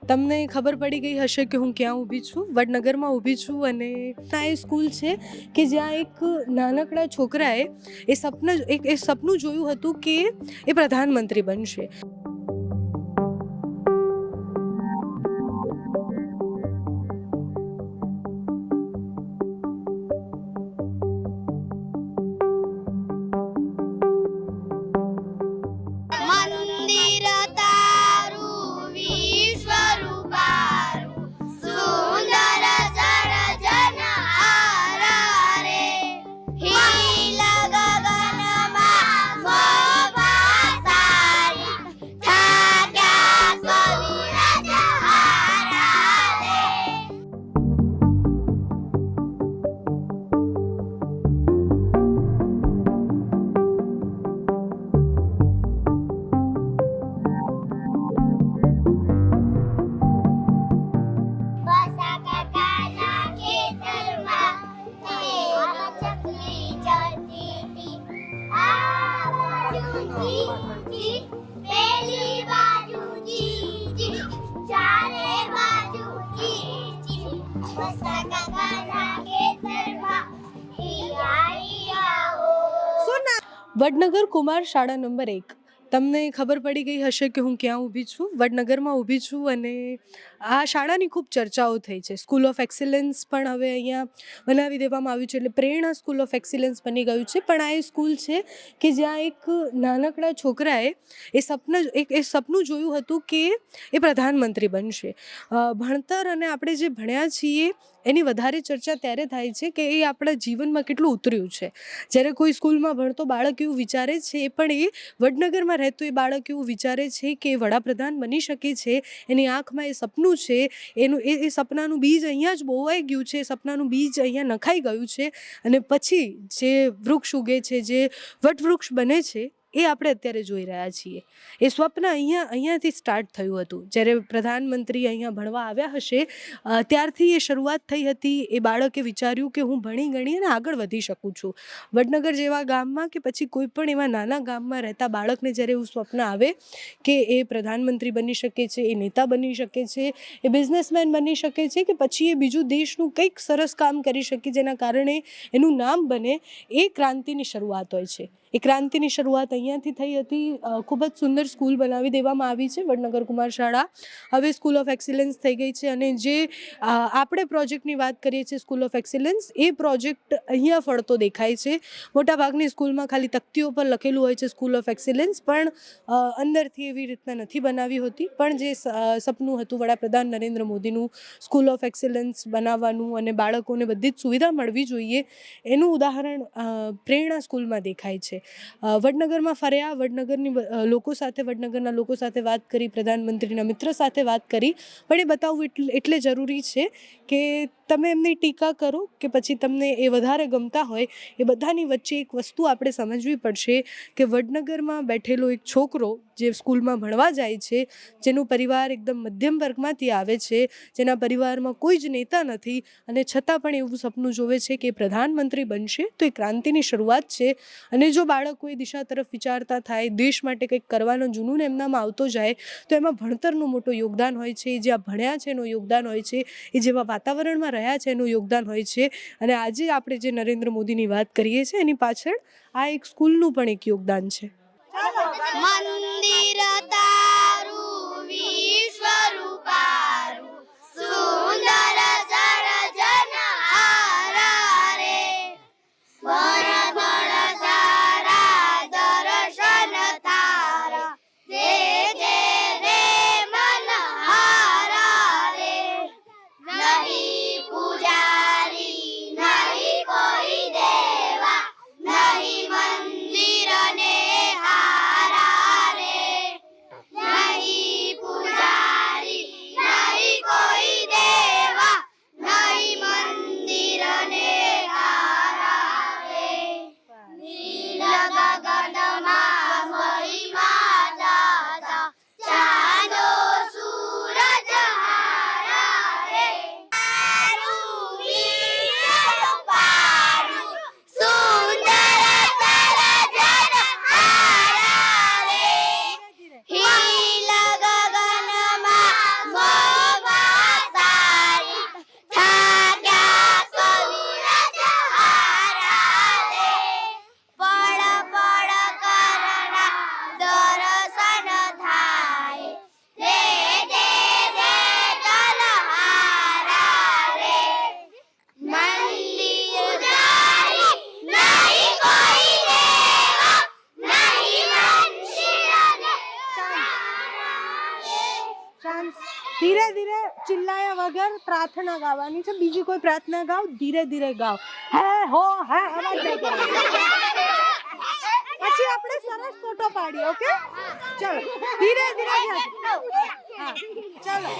તમને ખબર પડી ગઈ હશે કે હું ક્યાં ઊભી છું. વડનગરમાં ઊભી છું અને આ એ સ્કૂલ છે કે જ્યાં એક નાનકડા છોકરાએ એ સપનું જોયું હતું કે એ પ્રધાનમંત્રી બનશે. મંદિર તારું વિશ્વરૂપારું સુંદર સર્જન હારા રે હિલ ગગનમાં શોભા સારી થાક્યા સૂરજ હારા રે. બસા કાકાના ખેતરમાં એક ચકલી ચરતી હતી. આ બાજુ જી, પેલી બાજુ જી, ચારે બાજુ જી. બસા કાકાના ખેતરમાં ઈયાઓ. વડનગર કુમાર શાળા નંબર 1. તમને ખબર પડી ગઈ હશે કે હું ક્યાં ઊભી છું. વડનગરમાં ઊભી છું અને આ શાળાની ખૂબ ચર્ચાઓ થઈ છે. સ્કૂલ ઓફ એક્સિલન્સ પણ હવે અહીંયા બનાવી દેવામાં આવ્યું છે, એટલે પ્રેરણા સ્કૂલ ઓફ એક્સિલન્સ બની ગયું છે. પણ આ એ સ્કૂલ છે કે જ્યાં એક નાનકડા છોકરાએ એ સપનું જોયું હતું કે એ પ્રધાનમંત્રી બનશે. ભણતર અને આપણે જે ભણ્યા છીએ એની વધારે ચર્ચા ત્યારે થાય છે કે એ આપણા જીવનમાં કેટલું ઉતર્યું છે. જ્યારે કોઈ સ્કૂલમાં ભણતો બાળક એવું વિચારે છે, એ પણ એ વડનગરમાં રહેતું એ બાળક એવું વિચારે છે કે એ વડાપ્રધાન બની શકે છે. એની આંખમાં એ સપનું છે, એ સપનાનું બીજ અહીંયા જ બોવાઈ ગયું છે, એ સપનાનું બીજ અહીંયા નખાઈ ગયું છે અને પછી જે વૃક્ષ ઉગે છે, જે વટવૃક્ષ બને છે, એ આપણે અત્યારે જોઈ રહ્યા છીએ. એ સ્વપ્ન અહીંયાથી સ્ટાર્ટ થયું હતું. જ્યારે પ્રધાનમંત્રી અહીંયા ભણવા આવ્યા હશે ત્યારથી એ શરૂઆત થઈ હતી. એ બાળકે વિચાર્યું કે હું ભણી ગણી અને આગળ વધી શકું છું. વડનગર જેવા ગામમાં કે પછી કોઈ પણ એવા નાના ગામમાં રહેતા બાળકને જ્યારે એવું સ્વપ્ન આવે કે એ પ્રધાનમંત્રી બની શકે છે, એ નેતા બની શકે છે, એ બિઝનેસમેન બની શકે છે કે પછી એ બીજું દેશનું કંઈક સરસ કામ કરી શકે જેના કારણે એનું નામ બને, એ ક્રાંતિની શરૂઆત હોય છે. એ ક્રાંતિની શરૂઆત અહીંયાથી થઈ હતી. ખૂબ જ સુંદર સ્કૂલ બનાવી દેવામાં આવી છે વડનગર કુમાર શાળા. હવે સ્કૂલ ઓફ એક્સિલન્સ થઈ ગઈ છે અને જે આપણે પ્રોજેક્ટની વાત કરીએ છીએ school of excellence, A project અહીંયા ફળતો દેખાય છે. મોટાભાગની સ્કૂલમાં ખાલી તકતીઓ પર લખેલું હોય છે સ્કૂલ ઓફ એક્સિલન્સ, પણ અંદરથી એવી રીતના નથી બનાવી હોતી. પણ જે સપનું હતું વડાપ્રધાન નરેન્દ્ર મોદીનું સ્કૂલ ઓફ એક્સિલન્સ બનાવવાનું અને બાળકોને બધી જ સુવિધા મળવી જોઈએ, એનું ઉદાહરણ પ્રેરણા સ્કૂલમાં દેખાય છે. વડનગરમાં ફર્યા, વડનગરના લોકો સાથે વાત કરી, પ્રધાનમંત્રીના મિત્ર સાથે વાત કરી. પણ એ બતાવવું એટલે જરૂરી છે કે તમે એમની ટીકા કરો કે પછી તમને એ વધારે ગમતા હોય, એ બધાની વચ્ચે એક વસ્તુ આપણે સમજવી પડશે કે વડનગરમાં બેઠેલો એક છોકરો જે સ્કૂલમાં ભણવા જાય છે, જેનું પરિવાર એકદમ મધ્યમ વર્ગમાંથી આવે છે, જેના પરિવારમાં કોઈ જ નેતા નથી અને છતાં પણ એવું સપનું જોવે છે કે પ્રધાનમંત્રી બનશે, તો એ ક્રાંતિની શરૂઆત છે. અને જો બાળકો એ દિશા તરફ વિચારતા થાય, દેશ માટે કંઈક કરવાનો જુનૂન એમનામાં આવતો જાય, તો એમાં ભણતરનું મોટું યોગદાન હોય છે. એ જ્યાં ભણ્યા છે એનું યોગદાન હોય છે, એ જેવા વાતાવરણમાં રહ્યા છે એનું યોગદાન હોય છે. અને આજે આપણે જે નરેન્દ્ર મોદીની વાત કરીએ છીએ એની પાછળ આ એક સ્કૂલનું પણ એક યોગદાન છે. મંદિર તારું વિશ્વરૂપારું સુંદર સર્જન હારા રે બળ સારા દર્શન તારા દેખે રે મન હારા રે નહીં પૂજારી નહીં કોઈ દેવા નહીં મંદિર ને હારા રે ધીરે ધીરે ચિલ્લાયા વગર પ્રાર્થના ગાવાની છે. બીજી કોઈ પ્રાર્થના ગાઓ, ધીરે ધીરે ગાઓ. હે હો હે અવાજ નહીં કરવાનો. પછી આપણે સરસ ફોટો પાડીએ. ઓકે, ચલો ધીરે ધીરે. હા, ચલો.